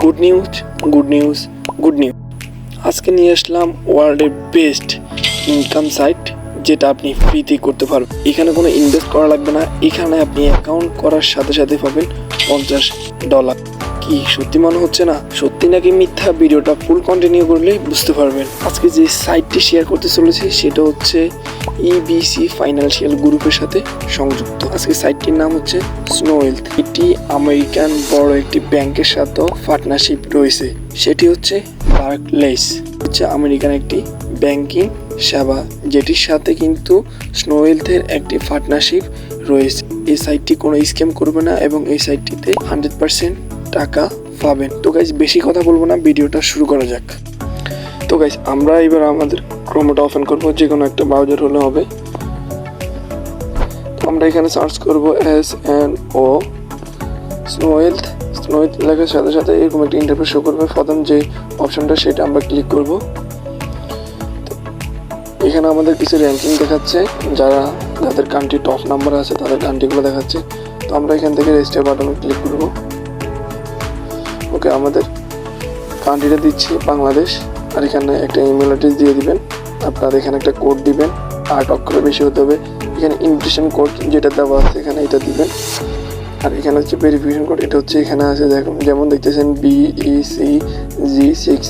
Good news good news good news আজকে নিয়ে আসলাম ওয়ার্ল্ডের বেস্ট ইনকাম সাইট, যেটা আপনি ফ্রিতে করতে পারবেন। এখানে কোনো ইনভেস্ট করা লাগবে না। এখানে আপনি অ্যাকাউন্ট করার সাথে সাথে পাবেন $50। কি সত্যি মনে হচ্ছে না? সত্যি নাকি মিথ্যা, ভিডিওটা ফুল কন্টিনিউ করলে বুঝতে পারবেন। আজকে যে সাইটটি শেয়ার করতে চলেছি সেটা হচ্ছে EBC ফাইন্যান্সিয়াল গ্রুপের সাথে সংযুক্ত। আজকে সাইটটির নাম হচ্ছে স্নোওয়েলথ। এটি আমেরিকান বড় একটি ব্যাংকের সাথেও পার্টনারশিপ রয়েছে, সেটি হচ্ছে বার্কলেস। হচ্ছে আমেরিকান একটি ব্যাংকিং সেবা, যেটির সাথে কিন্তু স্নোওয়েলথের একটি পার্টনারশিপ রয়েছে। এই সাইটটি কোনো স্ক্যাম করবে না এবং এই সাইটটিতে 100% টাকা পাবেন। তো গাইজ বেশি কথা বলবো না, ভিডিওটা শুরু করা যাক। তো গাইজ আমরা এবার আমাদের ক্রোমটা ওপেন করবো, যে কোনো একটা ব্রাউজার হলে হবে। আমরা এখানে সার্চ করব SNO স্নোওয়েলথ। স্নোওয়েলথ লেখার সাথে সাথে এরকম একটা ইন্টারফেস শো করবে। প্রথম যে অপশনটা সেটা আমরা ক্লিক করব। এখানে আমাদের কিছু র্যাঙ্কিং দেখাচ্ছে, যাদের কান্ট্রি টপ নাম্বার আছে তাদের কান্ট্রিগুলো দেখাচ্ছে। তো আমরা এখান থেকে রেজিস্টার বাটনে ক্লিক করব। ওকে, আমাদের কান্ট্রিটা দিচ্ছি বাংলাদেশ, আর এখানে একটা ইমেল অ্যাড্রেস দিয়ে দিবেন। আপনার এখানে একটা কোড দিবেন, 8 অক্ষরে বেশি হতে হবে। এখানে ইনভিটেশন কোড যেটা দেওয়া আছে এখানে এটা দিবেন। আর এখানে হচ্ছে ভেরিফিকেশন কোড, এটা হচ্ছে এখানে আছে দেখুন, যেমন দেখতেছেন BECG6।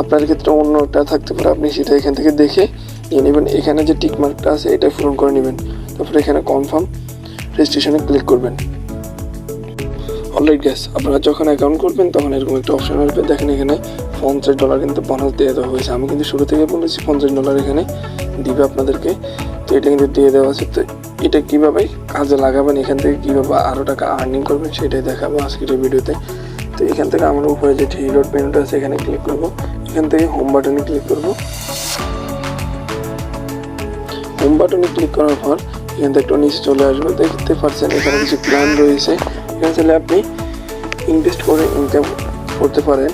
আপনার ক্ষেত্রে অন্যটা থাকতে পারে, আপনি সেটা এখান থেকে দেখে নিয়ে নেবেন। এখানে যে টিক মার্কটা আছে এটা পূরণ করে নেবেন। তারপরে এখানে কনফার্ম রেজিস্ট্রেশনে ক্লিক করবেন। অলরাইট গ্যাস, আপনারা যখন অ্যাকাউন্ট করবেন তখন এরকম একটা অপশন আসবে। দেখেন এখানে $50 কিন্তু বোনাস দিয়ে দেওয়া হয়েছে। আমি কিন্তু শুরু থেকে বলেছি $50 এখানে দিবে আপনাদেরকে, তো এটা কিন্তু দিয়ে দেওয়া আছে। তো এটা কীভাবে কাজে লাগাবেন, এখান থেকে কীভাবে আরও টাকা আর্নিং করবেন সেটাই দেখাবো আজকের এই ভিডিওতে। তো এখান থেকে আমরা উপরে যে থ্রি ডট মেনুটা আছে এখানে ক্লিক করব। এখান থেকে হোম বাটনে ক্লিক করব। হোম বাটনে ক্লিক করার পর এখান থেকে একটু নিচে চলে আসবে। দেখতে পাচ্ছেন এখানে কিছু প্ল্যান রয়েছে। এখানে চাইলে আপনি ইনভেস্ট করে ইনকাম করতে পারেন।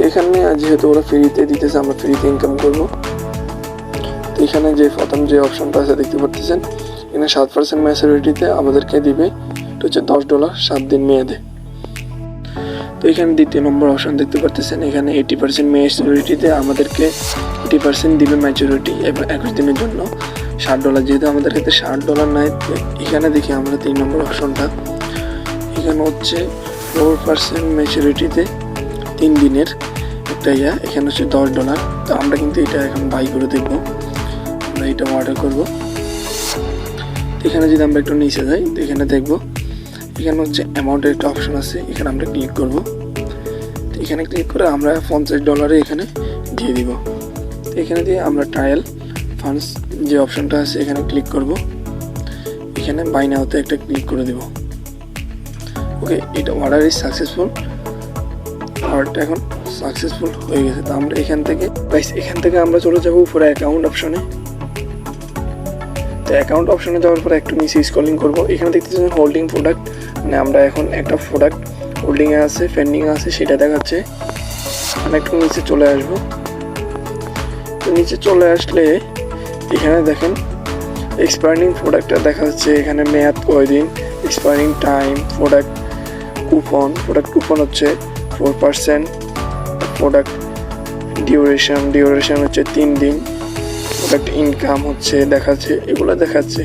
এখানে যেহেতু ওরা ফ্রিতে দিতেছে, আমরা ফ্রিতে ইনকাম করব। তো এখানে যে প্রথম যে অপশনটা আছে দেখতে পাচ্ছেন, এখানে 7% ম্যাচুরিটিতে আমাদেরকে দিবে। এটা হচ্ছে $10 7 দিন মেয়াদে। তো এখানে দ্বিতীয় নম্বর অপশন দেখতে পাচ্ছেন, এখানে 80% ম্যাচুরিটিতে আমাদেরকে 80% দিবে ম্যাচুরিটি এবং 21 দিনের জন্য $60। যেহেতু আমাদের ক্ষেত্রে $60 নাই, এখানে দেখি আমরা 3 নম্বর অপশনটা, এখানে হচ্ছে 4% ম্যাচুরিটিতে 3 দিনের একটা এখানে হচ্ছে $10। তো আমরা কিন্তু এটা এখন বাই করে দেখবো, আমরা এটা অর্ডার করবো। এখানে যদি আমরা একটু নিচে যাই, তো এখানে দেখবো এখানে হচ্ছে অ্যামাউন্টের একটা অপশন আছে, এখানে আমরা ক্লিক করব। তো এখানে ক্লিক করে আমরা $50 এখানে দিয়ে দিব। তো এখানে দিয়ে আমরা ট্রায়াল ফান্ডস যে অপশনটা আছে এখানে ক্লিক করব। এখানে বাই নাওতে একটা ক্লিক করে দেব। ওকে, এটা অর্ডার ইজ সাকসেসফুল। অর্ডারটা এখন সাকসেসফুল হয়ে গেছে। তো আমরা এখান থেকে আমরা চলে যাব উপরে অ্যাকাউন্ট অপশনে। তো অ্যাকাউন্ট অপশনে যাওয়ার পর একটু নিচে স্ক্রলিং করব। এখানে দেখতেছেন হোল্ডিং প্রোডাক্ট, মানে আমরা এখন একটা প্রোডাক্ট হোল্ডিংয়ে আছে, পেন্ডিংয়ে আছে সেটা দেখাচ্ছে। আমরা একটু নিচে চলে আসব। তো নিচে চলে আসলে এখানে দেখেন এক্সপায়ারিং প্রোডাক্টটা দেখা যাচ্ছে। এখানে মেয়াদ কয়দিন, এক্সপায়ারিং টাইম, প্রোডাক্ট কুপন হচ্ছে 4%, প্রোডাক্ট ডিউরেশন হচ্ছে 3 দিন, প্রোডাক্ট ইনকাম হচ্ছে দেখাচ্ছে, এগুলো দেখাচ্ছে।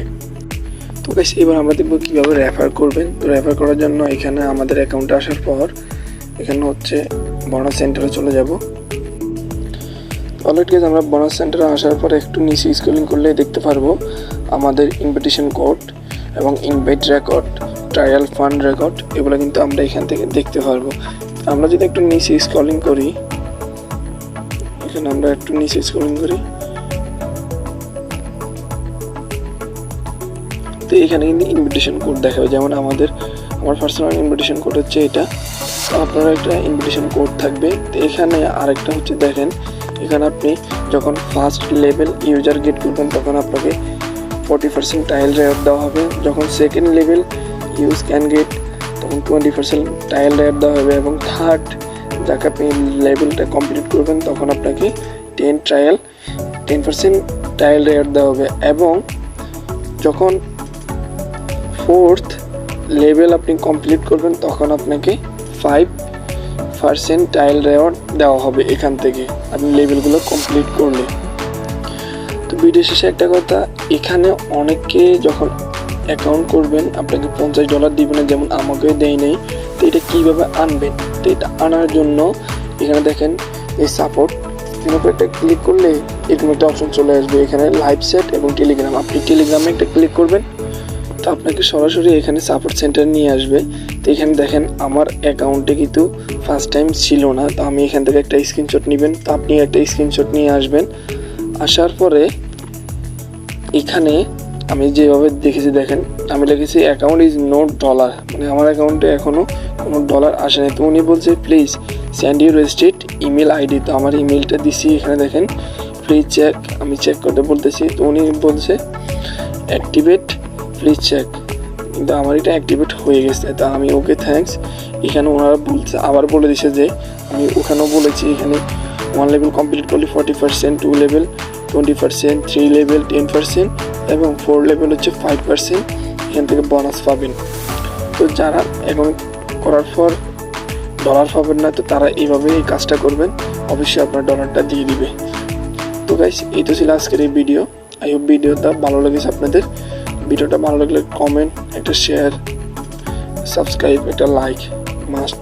তো গাইস এবার আমরা দেখবো কীভাবে রেফার করবেন। তো রেফার করার জন্য এখানে আমাদের অ্যাকাউন্টে আসার পর এখানে হচ্ছে বোনাস সেন্টারে চলে যাব। অলরেডি গাইস আমরা বোনাস সেন্টারে আসার পর একটু নিচে স্ক্রলিং করলে দেখতে পারবো আমাদের ইনভিটেশন কোড এবং invite record, trial fund record, এগুলো কিন্তু আমরা এখান থেকে দেখতে পারবো। আমরা যদি একটু নিচে স্ক্রলিং করি, এখানে আমরা একটু নিচে স্ক্রলিং করি, তো এখানে কিন্তু ইনভিটেশন কোড দেখাবে। যেমন আমার পার্সোনাল ইনভিটেশন কোড হচ্ছে এটা, আপনারা একটা ইনভিটেশন কোড থাকবে। তো এখানে আরেকটা হচ্ছে দেখেন, এখানে আপনি যখন ফার্স্ট লেভেল ইউজার গেট করবেন তখন আপনাকে 40% ট্রায়াল রেট দেওয়া হবে। যখন second level use can get তখন 20% ট্রায়াল রেট দেওয়া হবে, এবং থার্ড যাকে আপনি লেভেলটা কমপ্লিট করবেন তখন আপনাকে 10% ট্রায়াল রেট দেওয়া হবে। এবং যখন 4th লেভেল আপনি কমপ্লিট করবেন তখন আপনাকে 5% টাইল রেওয়ার্ড দেওয়া হবে এখান থেকে আপনি লেভেলগুলো কমপ্লিট করলে। তো ভিডিও শেষে একটা কথা, এখানে অনেকে যখন অ্যাকাউন্ট করবেন আপনাকে $50 দিবে না, যেমন আমাকেও দেয় নেই। তো এটা কীভাবে আনবেন? তো এটা আনার জন্য এখানে দেখেন এই সাপোর্ট, এর উপর একটা ক্লিক করলে এরকম একটা অপশন চলে আসবে, এখানে লাইভ চ্যাট এবং টেলিগ্রাম। আপনি টেলিগ্রামে একটা ক্লিক করবেন, তো আপনাকে সরাসরি এখানে সাপোর্ট সেন্টার নিয়ে আসবে। তো এখানে দেখেন আমার অ্যাকাউন্টে কিন্তু ফার্স্ট টাইম ছিল না, তো আমি এখান থেকে একটা স্ক্রিনশট নেবেন। তো আপনি একটা স্ক্রিনশট নিয়ে আসবেন। আসার পরে এখানে আমি যেভাবে দেখেছি দেখেন, আমি লিখেছি অ্যাকাউন্ট ইজ নো ডলার, মানে আমার অ্যাকাউন্টে এখনও কোনো ডলার আসেনি। তো উনি বলছে please send your registered email ID. তো আমার ইমেলটা দিছি, এখানে দেখেন প্লিজ চেক, আমি চেক করতে বলতেছি। তো উনি বলছে অ্যাক্টিভেট প্লিজ চেক, কিন্তু আমার এটা অ্যাক্টিভেট হয়ে গেছে। তো আমি ওকে থ্যাঙ্কস। এখানে ওনারা বলছে, আবার বলে দিছে যে আমি ওখানেও বলেছি এখানে 1 লেভেল কমপ্লিট করলে 40%, 2 লেভেল 20%, 3 লেভেল 10% এবং 4 লেভেল হচ্ছে 5% এখান থেকে বোনাস পাবেন। তো যারা এখন করার পর ডলার পাবেন না, তো তারা এইভাবে এই কাজটা করবেন, অবশ্যই আপনার ডলারটা দিয়ে দিবে। তো গাইস, এই তো ছিল আজকের এই ভিডিও। আই হোপ ভিডিওটা ভালো লেগেছে আপনাদের। ভিডিওটা ভালো লাগলে কমেন্ট, একটা শেয়ার, সাবস্ক্রাইব, একটা লাইক মাস্ট।